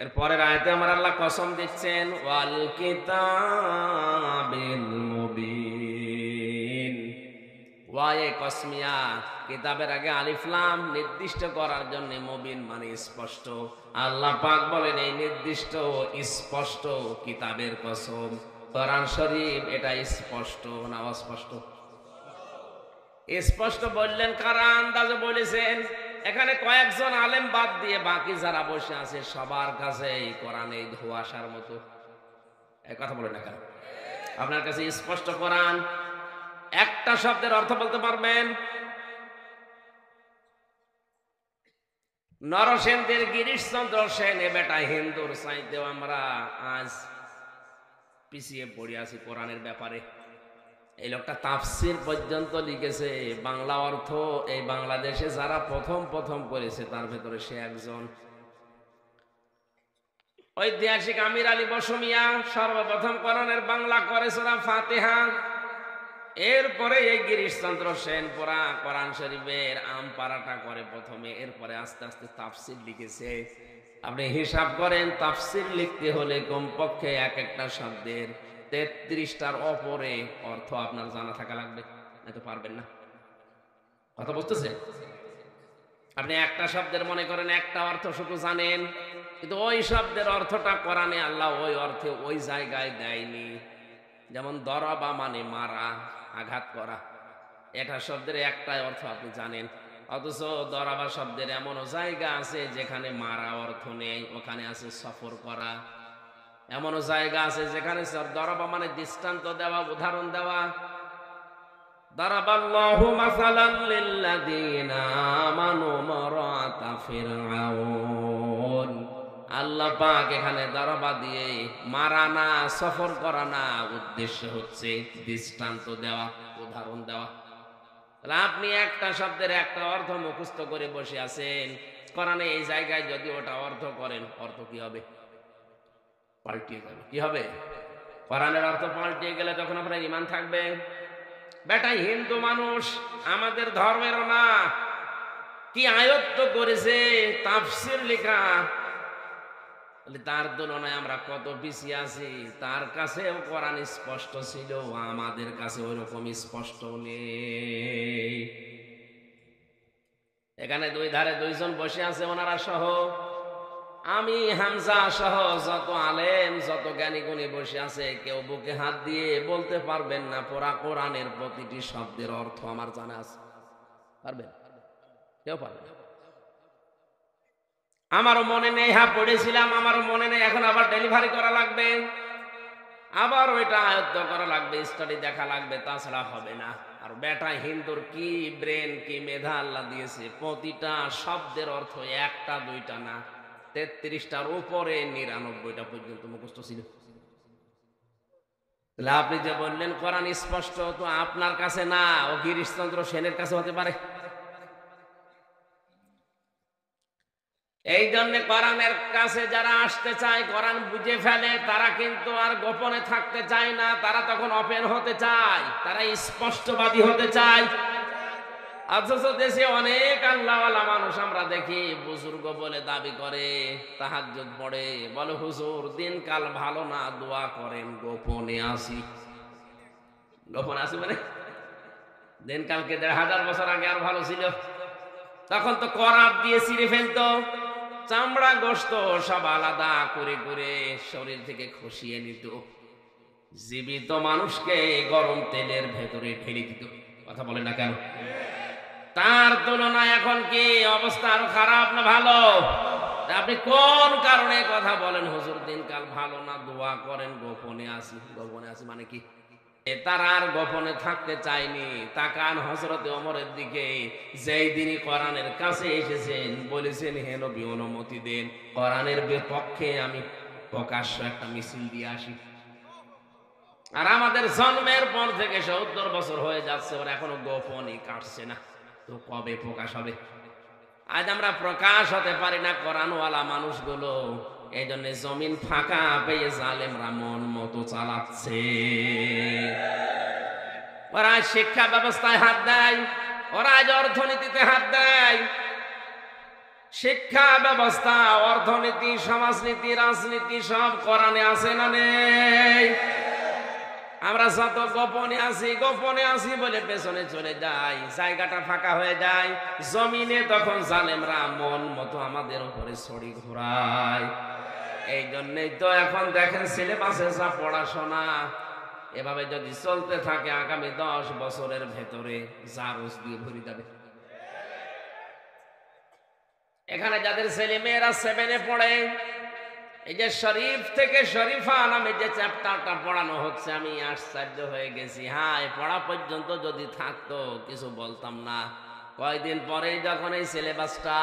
এর পরের আয়াতে আমার আল্লাহ কসম দিচ্ছেন, ওয়াল কিতাবিল মুবিন। ওয়ায়ে কসমিয়া, কিতাবের আগে আলিফ লাম নির্দিষ্ট করার জন্য, মুবিন মানে স্পষ্ট। আল্লাহ পাক বলেন এই নির্দিষ্ট স্পষ্ট কিতাবের কসম। কোরআন শরীফ এটা স্পষ্ট না অস্পষ্ট? স্পষ্ট বললেন কারা আন্দাজে বলেছেন? এখানে কয়েকজন আলেম বাদ দিয়ে বাকি যারা বসে আছে সবার কাছে এই কোরআন এই ধোঁয়াশার মতো। এই কথা বলেন না কেন? আপনার কাছে স্পষ্ট কোরআন, একটা শব্দের অর্থ বলতে পারবেন? নরসেনদের গিরিশচন্দ্র সেন এ বেটা হিন্দুর চাইতেও আমরা আজ পিছিয়ে পড়ে আছি কোরআনের ব্যাপারে। এই লোকটা তাফসির পর্যন্ত লিখেছে, বাংলা অর্থ এই বাংলাদেশে যারা প্রথম প্রথম করেছে তার ভেতরে সে একজন। ঐতিহাসিক আমির আলী বসুমিয়া সর্বপ্রথম কোরআনের বাংলা করে সূরা ফাতিহা। এরপরে এই গিরিশচন্দ্র সেন পুরা কোরআন শরীফের আম পারাটা করে প্রথমে, এরপরে আস্তে আস্তে তাফসির লিখেছে। আপনি হিসাব করেন, তাফসির লিখতে হলে কমপক্ষে এক একটা শব্দের 33টার ওপরে অর্থ আপনার জানা থাকা লাগবে, নয়তো পারবেন না। কথা বুঝতেছেন? আপনি একটা শব্দের মনে করেন একটা অর্থ শুধু জানেন, কিন্তু ওই শব্দের অর্থটা কোরআনে আল্লাহ ওই অর্থে ওই জায়গায় দেয়নি। যেমন দরাবা মানে মারা, আঘাত করা, এটা শব্দের একটাই অর্থ আপনি জানেন, অথচ দরাবা শব্দের এমনও জায়গা আছে যেখানে মারা অর্থ নেই, ওখানে আছে সফর করা। এমনও জায়গা আছে যেখানে দরাবা মানে দৃষ্টান্ত দেওয়া, উদাহরণ দেওয়া। দারাবাল্লাহু মাসালান লিল্লাযীনা আমানু মারাতা ফিরআউন। আল্লাহ পাক এখানে দারাবা দিয়ে মারা না, সফর করা না, উদ্দেশ্য হচ্ছে দৃষ্টান্ত দেওয়া, উদাহরণ দেওয়া। তাহলে আপনি একটা শব্দের একটা অর্থ মুখস্থ করে বসে আছেন, কোরআনে এই জায়গায় যদি ওটা অর্থ করেন, অর্থ কি হবে? পাল্টিয়ে যাবে। কি হবে? কোরআনের অর্থ পাল্টিয়ে গেলে তখন আপনার ঈমান থাকবে? বেটা হিন্দু মানুষ, আমাদের ধর্মেরও না, কি আয়ত্ত করেছে তাফসীর লেখা, তার তুলনায় আমরা কত পিছিয়ে আছি। তার কাছেও কোরআন স্পষ্ট ছিল, আমাদের কাছে ওইরকম স্পষ্ট নেই। এখানে দুই ধারে দুইজন বসে আছে, ওনারা সহ আমি হামজা সহ যত আলেম যত জ্ঞানী গুণী বসে আছে, কেউ বুকে হাত দিয়ে বলতে পারবেন না পুরা কোরআনের প্রতিটি শব্দের অর্থ আমার জানা আছে। পারবেন? কেউ পারবে না। আমারও মনে নেই, হ্যাঁ পড়েছিলাম, আমারও মনে নেই, এখন আবার ডেলিভারি করা লাগবে, আবার ওইটা আয়ত্ত করা লাগবে, স্টাডি দেখা লাগবে, তাছাড়া হবে না। আর বেটা হিন্দুর কি ব্রেন, কি মেধা আল্লাহ দিয়েছে, প্রতিটা শব্দের অর্থ একটা দুইটা না, 33টার উপরে 99টা পর্যন্ত মুখস্থ ছিল। তাহলে আপনি যে বললেন কোরআন স্পষ্ট, তো আপনার কাছে না, ও গিরিশচন্দ্র সেনের কাছে হতে পারে। এই জন্য কোরআনের কাছে যারা আসতে চায়, কোরআন বুঝে ফেলে, তারা কিন্তু আর গোপনে থাকতে চায় না, তারা তখন ওপেন হতে চায়, তারা স্পষ্টবাদী হতে চায়। অথচ দেশে অনেক আল্লাহওয়ালা মানুষ আমরা দেখি, বুজুর্গ বলে দাবি করে, তাহাজ্জুদ পড়ে, বলে হুজুর দিনকাল ভালো না, দোয়া করেন, গোপনে আসি। গোপনে আসি মানে দিনকালকে 1500 বছর আগে আর ভালো ছিল, তখন তো করাত দিয়ে ছিঁড়ে ফেলতো, চামড়া গোশত সব আলাদা করে করে শরীর থেকে খসিয়ে নিত, জীবিত মানুষকে গরম তেলের ভেতরে ঢেলে দিত। কথা বলে না কেন? তার তুলনায় এখন কি অবস্থা আরো খারাপ না ভালো? আপনি কোন কারণে কথা বলেন হুজুর দিনকাল ভালো না, দোয়া করেন, গোপনে আসি? গোপনে আসি মানে কি? তারা আর গোপনে থাকতে চায়নি। তাকান হযরত ওমরের দিকে, যেই দিনই কোরআনের কাছে এসেছেন বলেছেন, হে নবী অনুমতি দেন, কোরআনের বিপক্ষে আমি প্রকাশ্য একটা মিছিল দিয়ে আসি। আর আমাদের জন্মের পর থেকে 70 বছর হয়ে যাচ্ছে, ওরা এখনো গোপনই কাটছে না, তো কবে প্রকাশ হবে? আজ আমরা প্রকাশ হতে পারি না কোরআনওয়ালা মানুষগুলো, এই জন্য জমিন ফাঁকা পেয়ে জালেমরা মন মতো চালাচ্ছে। ওরা আজ শিক্ষা ব্যবস্থায় হাত দেয়, ওরা আজ অর্থনীতিতে হাত দেয়। শিক্ষা ব্যবস্থা, অর্থনীতি, সমাজনীতি, রাজনীতি সব কোরআনে আছে না নেই? আমরা যত গোপনে আছি বলে পেছনে চলে যাই, জায়গাটা ফাঁকা হয়ে যায়, জমিনে তখন জালেমরা মন মতো আমাদের উপরে ছড়ি ঘোরায়। এই জন্যই তো এখন দেখেন সিলেবাসে যা পড়াশোনা, এভাবে যদি চলতে থাকে আগামী 10 বছরের ভেতরে জারজ দিয়ে ভরে যাবে। এখানে যাদের ছেলে মেয়েরা 7-এ পড়ে, এই যে শরীফ থেকে শরীফা নামে যে চ্যাপ্টারটা পড়ানো হচ্ছে, আমি আশ্চর্য হয়ে গেছি। হ্যাঁ, পড়া পর্যন্ত যদি থাকতো কিছু বলতাম না, কয়দিন পরেই যখন এই সিলেবাসটা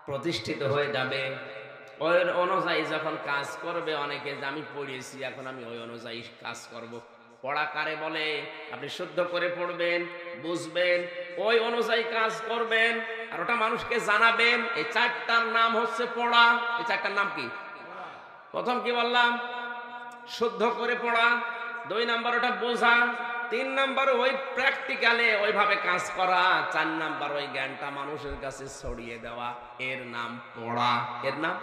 প্রতিষ্ঠিত হয়ে যাবে। ওই অনুযায়ী যখন কাজ করবে, অনেকে যে আমি পড়িয়েছি এখন আমি ওই অনুযায়ী কাজ করব। পড়া কারে বলে? আপনি শুদ্ধ করে পড়বেন, বুঝবেন, ওই অনুযায়ী কাজ করবেন, আর ওটা মানুষকে জানাবেন। এই চারটার নাম হচ্ছে পড়া। এই চারটার নাম কি? প্রথম কি বললাম? শুদ্ধ করে পড়া। 2 নাম্বার ওটা বোঝা। 3 নাম্বার ওই প্র্যাকটিক্যালে ওইভাবে কাজ করা। 4 নাম্বার ওই জ্ঞানটা মানুষের কাছে ছড়িয়ে দেওয়া। এর নাম পড়া। এর নাম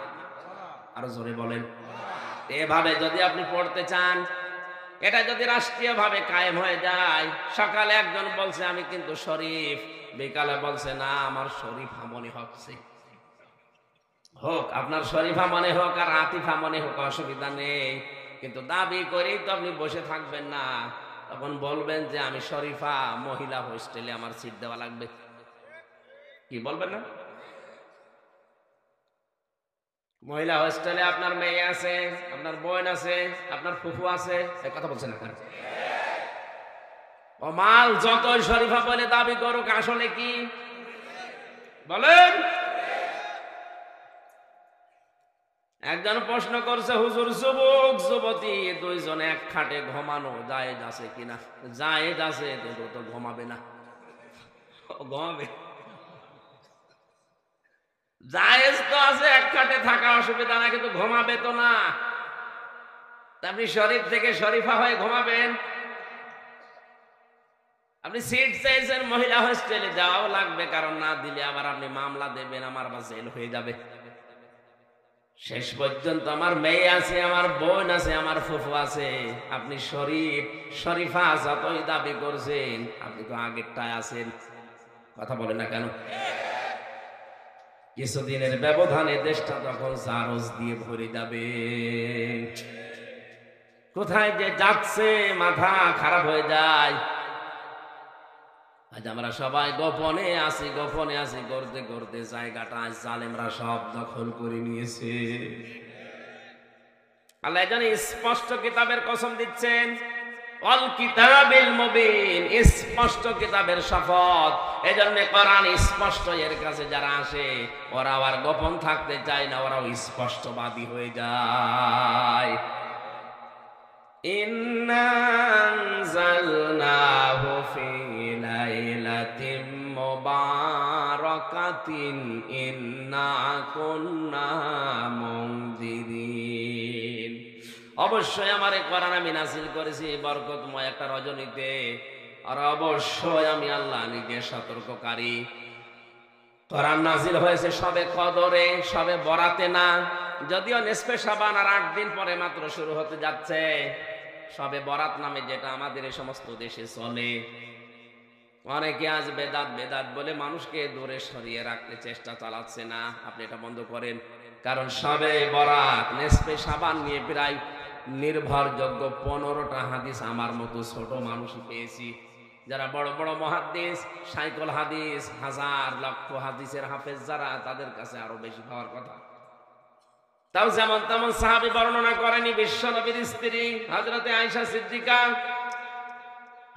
আরো জোরে বলেন। এভাবে যদি আপনি পড়তে চান, এটা যদি রাষ্ট্রীয়ভাবে কায়েম হয়ে যায়, সকালে একজন বলছে আমি কিন্তু শরীফ, বিকালে বলছে না আমার শরীফা মনে হচ্ছে। হোক আপনার শরীফা মনে হোক আর আতিফা মনে হোক, অসুবিধা নেই, কিন্তু দাবি করেই তো আপনি বসে থাকবেন না। তখন বলবেন যে আমি শরীফা, মহিলা হোস্টেলে আমার সিট দেওয়া লাগবে। কি বলবেন না? মহিলা হোস্টেলে আপনার মেয়ে আছে, আপনার বোন আছে, আপনার ফুফু আছে, এই কথা বলছেন এখন। ও মাল যতই শরীফা বলে দাবি করুক, আসলে কি বলেন? একজন প্রশ্ন করছে, হুজুর যুবক যুবতী দুইজনে এক খাটে ঘুমানো জায়েজ আছে কিনা? জায়েজ আছে, কিন্তু তো ঘুমাবে না। ঘুমাবে? জায়েজ তো আছে এক খাটে থাকা, অসুবিধা না, কিন্তু ঘুমাবে তো না। আপনি শরীফ থেকে শরীফা হয়ে ঘুমাবেন? আপনি সিট চাইছেন মহিলা হোস্টেলে, যাওয়াও লাগবে, কারণ না দিলে আবার আপনি মামলা দেবেন, আমার বা জেল হয়ে যাবে। শেষ পর্যন্ত আমার মেয়ে আছে, আমার বোন আছে, আমার ফুফু আছে, আপনি শরীফ শরীফা যতই দাবি করছেন, আপনি তো আগেরটায় আছেন। কথা বলে না কেন? কিছুদিনের ব্যবধানে দেশটা তখন জারজ দিয়ে ভরে যাবে। কোথায় যে যাচ্ছে মাথা খারাপ হয়ে যায়। আজ আমরা সবাই গোপনে আছি করতে করতে জায়গাটা আজ জালেমরা সব দখল করে নিয়েছে। আল্লাহ জানি স্পষ্ট কিতাবের কসম দিচ্ছেন, অল কিতাবিল মুবিন, স্পষ্ট কিতাবের শপথ। এজন্য কোরআন স্পষ্ট, এর কাছে যারা আসে ওরা আর গোপন থাকতে চায় না, ওরাও স্পষ্টবাদী হয়ে যায়। ইন্না আনজালনাহু ফি লাইলাতিন মুবারাকাতিন ইন্না কুন্না মুনজিরিন। অবশ্যই আমার কোরআন আমি নাযিল করেছি বরকতময় একটা রজনীতে, আর অবশ্যই আমি আল্লাহ নিজে সতর্ককারী। কোরআন নাযিল হয়েছে সবে কদরে, সবে বরাতে না। যদিও নিসফে শাবান আর 8 দিন পরে মাত্র শুরু হতে যাচ্ছে। সবে বরাত নামে যেটা আমাদের এই সমস্ত দেশে চলে, অনেকে আজ বেদাত বলে মানুষকে দূরে সরিয়ে রাখতে চেষ্টা চালাচ্ছে না। আপনি এটা বন্ধ করেন, কারণ সবে বরাত নিসফে শাবান নিয়ে প্রায় নির্ভরযোগ্য 15টা হাদিস আমার মতো ছোট মানুষই পেয়েছি। যারা বড় বড় মুহাদ্দিস, সাইকল হাদিস, হাজার লক্ষ হাদিসের হাফেজ যারা, তাদের কাছে আরো বেশি পাওয়ার কথা। তাও যেমন তেমন সাহাবী বর্ণনা করেনি। বিশ্ব নবীর স্ত্রী হযরতে আয়েশা সিদ্দিকা,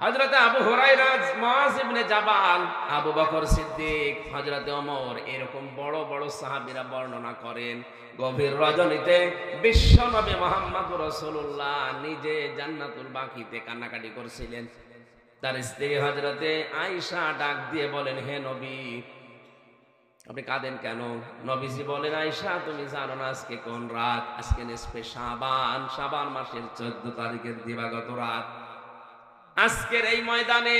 হযরতে আবু হুরায়রা, মুআয ইবনে জাবাল, আবু বকর সিদ্দিক, হযরতে ওমর, এরকম বড় বড় সাহাবীরা বর্ণনা করেন গভীর রজনীতে বিশ্ব নবী মুহাম্মদুর রাসূলুল্লাহ নিজে জান্নাতুল বাকিতে কান্নাকাটি করছিলেন। তার স্ত্রী হযরতে আয়েশা ডাক দিয়ে বলেন, হে নবী আপনি কাঁদেন কেন? নবীজি বলেন, আয়েশা তুমি জানো না আজকে কোন রাত? আজকে নিসফে শাবান, শাবান মাসের 14 তারিখের দিবাগত রাত। আজকের এই ময়দানে,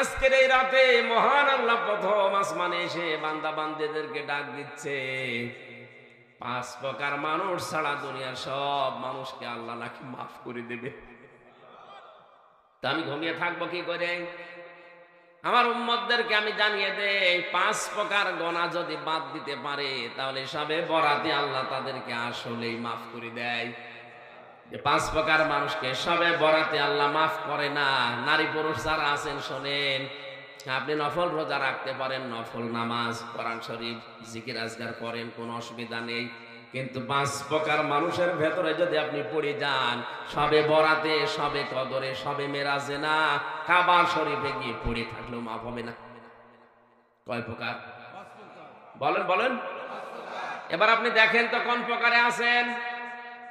আজকের এই রাতে মহান আল্লাহ প্রথম আসমানে এসে বান্দা বান্দীদেরকে ডাক দিচ্ছে। 5 প্রকার মানুষ ছাড়া দুনিয়ার সব মানুষকে আল্লাহ নাকি মাফ করে দেবে। তা আমি ঘুমিয়ে থাকবো কি করে? আমার উম্মতদেরকে আমি জানিয়ে দেই, 5 প্রকার গুনাহ যদি বাদ দিতে পারে, তাহলে সবে বরাতে আল্লাহ তাদেরকে আসলেই মাফ করে দেয়। যে 5 প্রকার মানুষকে সবে বরাতে আল্লাহ মাফ করে না। নারী পুরুষ যারা আছেন শোনেন, আপনি নফল রোজা রাখতে পারেন, নফল নামাজ, কোরআন শরীফ, জিকির আজকার করেন, কোনো অসুবিধা নেই, কিন্তু 5 প্রকার মানুষের ভেতরে যদি আপনি পড়ে যান, সবে বরাতে, সবে কদরে, সবে মেরাজে না, কাবা শরীফে গিয়ে পড়ে থাকলেও মাফ হবে না। কয় প্রকার? বলেন বলেন। এবার আপনি দেখেন তো কোন প্রকারে আছেন,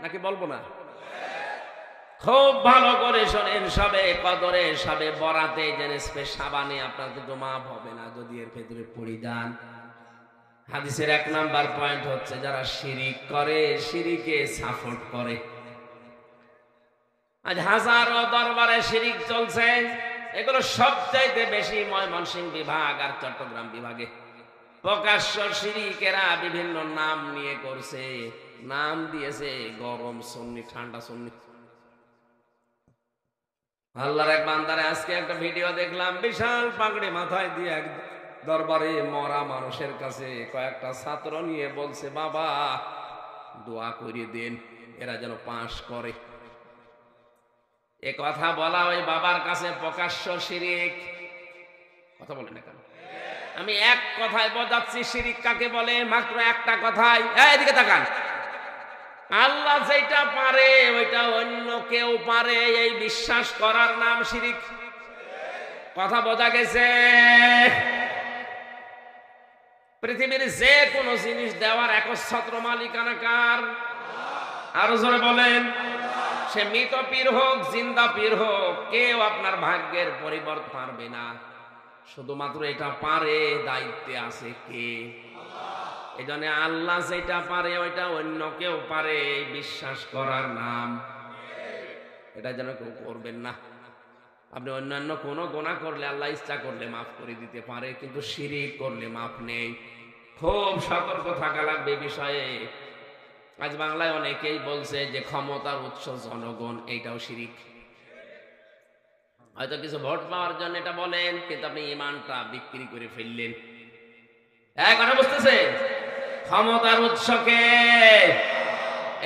নাকি বলবো না? খুব ভালো করে শোনেন, সবে কদরে সবে বরাতে জেনেসপে সাবানে আপনার কিন্তু মাপ হবে না যদি এর ভেতরে পড়ে যান। হাদিসের 1 নাম্বার পয়েন্ট হচ্ছে যারা শিরিক করে, শিরিকে সাপোর্ট করে। আজ হাজারো দরবারে শিরিক চলছে, এগুলো সবচাইতে বেশি ময়মনসিংহ বিভাগ আর চট্টগ্রাম বিভাগে। প্রকাশ্য শিরিকেরা বিভিন্ন নাম নিয়ে করছে, নাম দিয়েছে গরম সুন্নি, ঠান্ডা সুন্নি। আল্লাহর এক বান্দারে আজকে একটা ভিডিও দেখলাম, বিশাল পাগড়ি মাথায় দিয়ে এক দরবারে মরা মানুষের কাছে কয়েকটা ছাত্র নিয়ে বলছে, বাবা দোয়া করিয়ে দেন এরা যেন পাশ করে। এ কথা বলা ওই বাবার কাছে প্রকাশ্য শিরিক। কথা বলে না কেন? আমি এক কথায় বোঝাচ্ছি শিরিক কাকে বলে, মাত্র একটা কথায়। এদিকে তাকান। আল্লাহ যেটা পারে ওইটা অন্য কেউ পারে, এই বিশ্বাস করার নাম শিরিক। কথা বোঝা গেছে? পৃথিবীর যে কোনো জিনিস দেওয়ার একচ্ছত্র মালিকানা কার? আরো জোরে বলেন। সে মৃত পীর হোক, জিন্দা পীর হোক, কেউ আপনার ভাগ্যের পরিবর্তন পারবে না। শুধুমাত্র এটা পারে, দায়িত্বে আছে কে? এই জন্য আল্লাহ যেটা পারে ওইটা অন্য কেউ পারে, বিশ্বাস করার নাম। এটা যেন কেউ করবেন না। আপনি অন্যান্য কোনো গুনাহ করলে আল্লাহ ইচ্ছা করলে মাফ করে দিতে পারে, কিন্তু শিরিক করলে মাফ নেই। খুব সতর্ক থাকা লাগবে বিষয়ে। আজ বাংলায় অনেকেই বলছে যে ক্ষমতার উৎস জনগণ, এইটাও শিরিক। হয়তো কিছু ভোট পাওয়ার জন্য এটা বলেন, কিন্তু আপনি ইমানটা বিক্রি করে ফেললেন। কথা বুঝতেছে? ক্ষমতার উৎসকে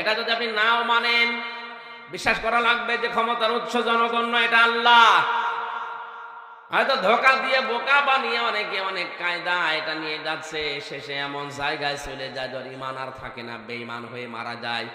এটা যদি আপনি নাও মানেন, বিশ্বাস করা লাগবে যে ক্ষমতার উৎস জনগণ নয়, এটা আল্লাহ। হয়তো ধোঁকা দিয়ে বোকা বানিয়ে অনেকে অনেক কায়দা এটা নিয়ে যাচ্ছে, শেষে এমন জায়গায় চলে যায় যার ইমান আর থাকে না, বেঈমান হয়ে মারা যায়।